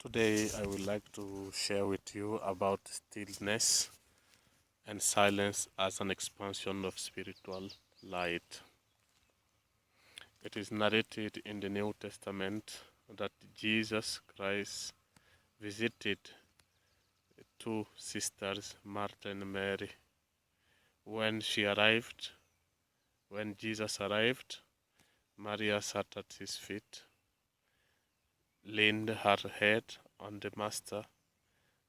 Today, I would like to share with you about stillness and silence as an expansion of spiritual light. It is narrated in the New Testament that Jesus Christ visited two sisters, Martha and Mary. When she arrived, when Jesus arrived, Maria sat at his feet, leaned her head on the Master,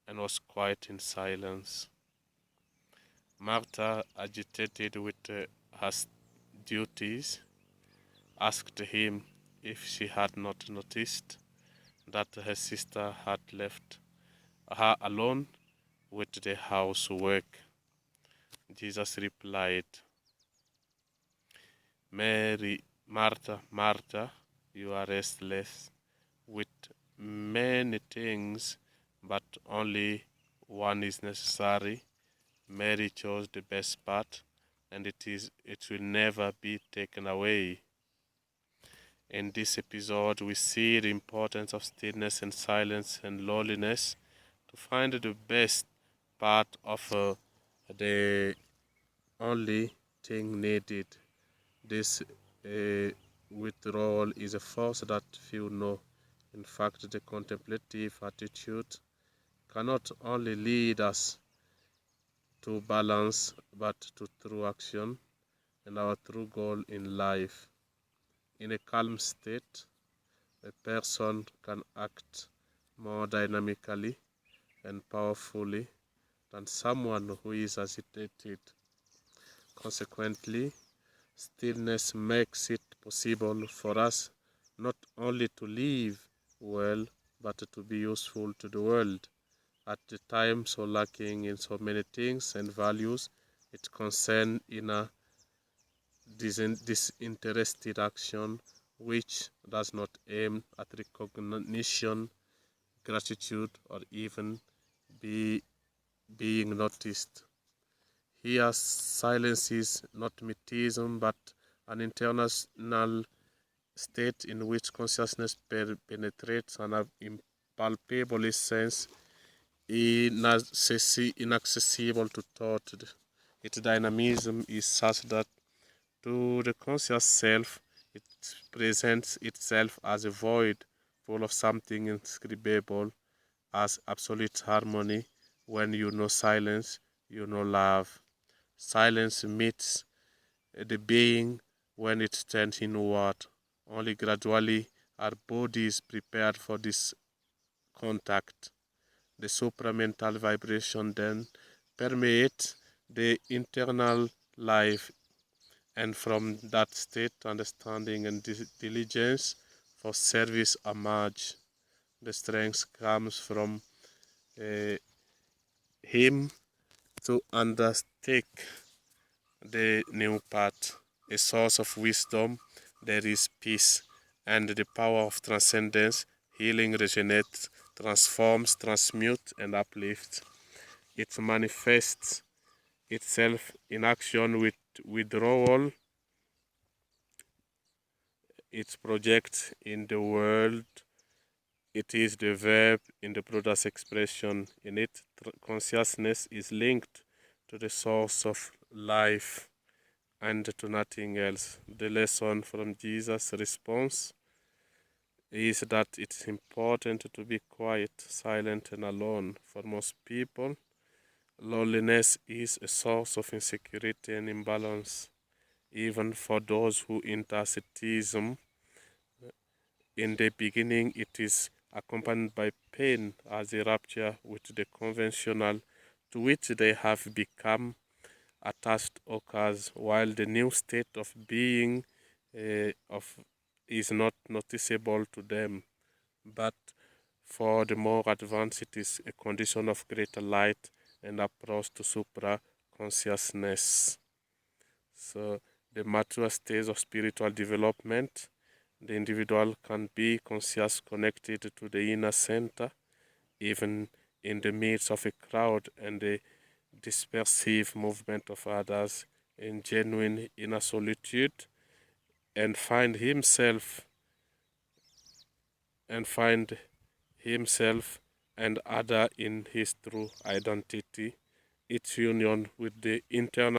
and was quiet in silence. Martha, agitated with her duties, asked him if she had not noticed that her sister had left her alone with the housework. Jesus replied, Mary, Martha, Martha, you are restless with many things, but only one is necessary. Mary chose the best part, and it will never be taken away. In this episode, we see the importance of stillness and silence and loneliness to find the best part of the only thing needed. This withdrawal is a force that few know. In fact, the contemplative attitude cannot only lead us to balance, but to true action and our true goal in life. In a calm state, a person can act more dynamically and powerfully than someone who is agitated. Consequently, stillness makes it possible for us not only to live well, but to be useful to the world. At the time so lacking in so many things and values, it concerns inner disinterested action which does not aim at recognition, gratitude, or even being noticed. Here, silence is not mythism but an internal state in which consciousness penetrates an impalpable sense inaccessible to thought. Its dynamism is such that to the conscious self, it presents itself as a void full of something indescribable, as absolute harmony. When you know silence, you know love. Silence meets the being when it turns inward. Only gradually are bodies prepared for this contact. The supramental vibration then permeates the internal life, and from that state, understanding and diligence for service emerge. The strength comes from uh, him to undertake the new path. A source of wisdom, there is peace, and the power of transcendence, healing, regenerates, transforms, transmutes, and uplifts. It manifests itself in action with withdrawal. It projects in the world. It is the verb in the broadest expression. In it, consciousness is linked to the source of life and to nothing else. The lesson from Jesus' response is that it's important to be quiet, silent, and alone. For most people, loneliness is a source of insecurity and imbalance. Even for those who enter asceticism, in the beginning it is accompanied by pain as a rupture with the conventional to which they have become attached occurs, while the new state of being of is not noticeable to them. But for the more advanced, it is a condition of greater light and approach to supra consciousness. So, the mature stage of spiritual development, the individual can be conscious, connected to the inner center, even in the midst of a crowd and the dispersive movement of others, in genuine inner solitude, and find himself and other in his true identity, its union with the internal